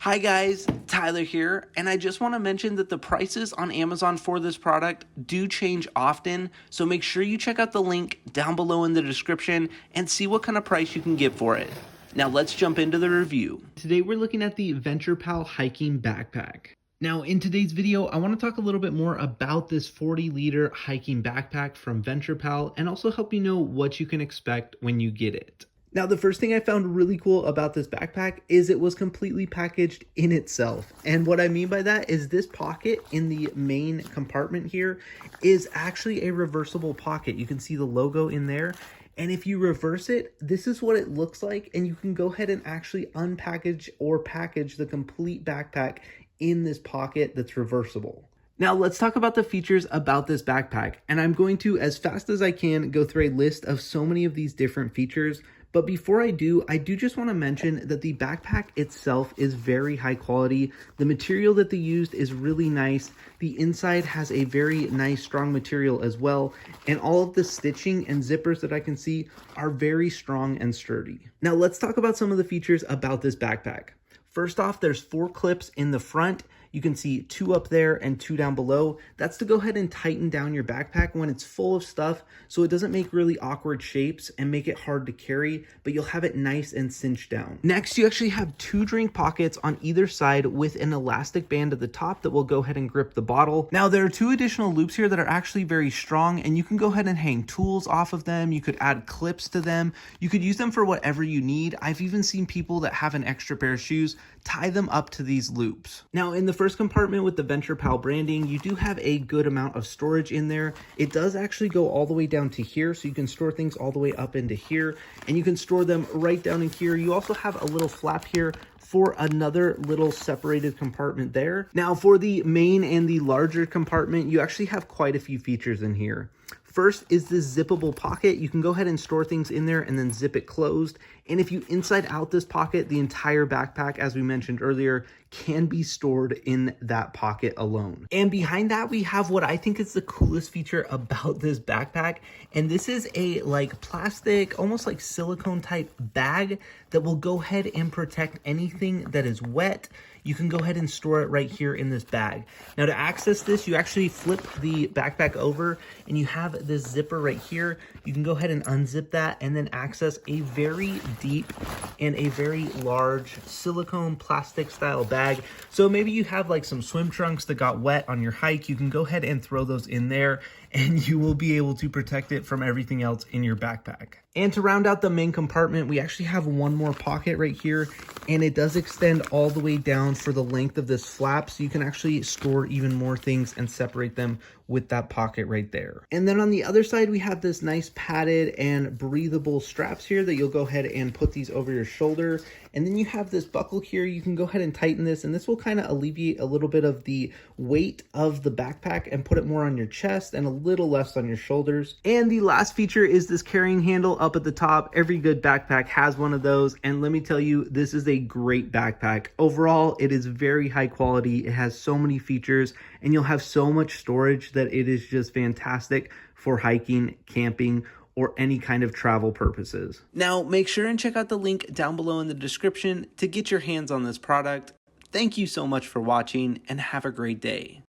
Hi guys, Tyler here, and I just want to mention that the prices on Amazon for this product do change often, so make sure you check out the link down below in the description and see what kind of price you can get for it. Now let's jump into the review. Today we're looking at the VenturePal hiking backpack. Now in today's video, I want to talk a little bit more about this 40-liter hiking backpack from VenturePal and also help you know what you can expect when you get it. Now, the first thing I found really cool about this backpack is it was completely packaged in itself. And what I mean by that is this pocket in the main compartment here is actually a reversible pocket. You can see the logo in there. And if you reverse it, this is what it looks like. And you can go ahead and actually unpackage or package the complete backpack in this pocket that's reversible. Now let's talk about the features about this backpack. And I'm going to, as fast as I can, go through a list of so many of these different features. But before I do just want to mention that the backpack itself is very high quality. The material that they used is really nice. The inside has a very nice, strong material as well. And all of the stitching and zippers that I can see are very strong and sturdy. Now let's talk about some of the features about this backpack. First off, there's 4 clips in the front. You can see 2 up there and 2 down below. That's to go ahead and tighten down your backpack when it's full of stuff so it doesn't make really awkward shapes and make it hard to carry, but you'll have it nice and cinched down. Next, you actually have 2 drink pockets on either side with an elastic band at the top that will go ahead and grip the bottle. Now, there are 2 additional loops here that are actually very strong, and you can go ahead and hang tools off of them. You could add clips to them. You could use them for whatever you need. I've even seen people that have an extra pair of shoes tie them up to these loops. Now, in the first compartment with the VenturePal branding, you do have a good amount of storage in there. It does actually go all the way down to here, so you can store things all the way up into here, and you can store them right down in here. You also have a little flap here for another little separated compartment there. Now, for the main and the larger compartment, you actually have quite a few features in here. First is this zippable pocket. You can go ahead and store things in there and then zip it closed. And if you inside out this pocket, the entire backpack, as we mentioned earlier, can be stored in that pocket alone. And behind that, we have what I think is the coolest feature about this backpack. And this is a plastic, almost like silicone type bag that will go ahead and protect anything that is wet. You can go ahead and store it right here in this bag. Now, to access this, you actually flip the backpack over and you have this zipper right here. You can go ahead and unzip that and then access a very deep and a very large silicone plastic style bag. So maybe you have like some swim trunks that got wet on your hike. You can go ahead and throw those in there and you will be able to protect it from everything else in your backpack. And to round out the main compartment, we actually have one more pocket right here, and it does extend all the way down for the length of this flap, so you can actually store even more things and separate them with that pocket right there. And then on the other side, we have this nice padded and breathable straps here that you'll go ahead and put these over your shoulder. And then you have this buckle here. You can go ahead and tighten this, and this will kind of alleviate a little bit of the weight of the backpack and put it more on your chest and a little less on your shoulders. And the last feature is this carrying handle up at the top. Every good backpack has one of those, and let me tell you, this is a great backpack. Overall, it is very high quality. It has so many features, and you'll have so much storage that it is just fantastic for hiking, camping, or any kind of travel purposes. Now, make sure and check out the link down below in the description to get your hands on this product. Thank you so much for watching, and have a great day.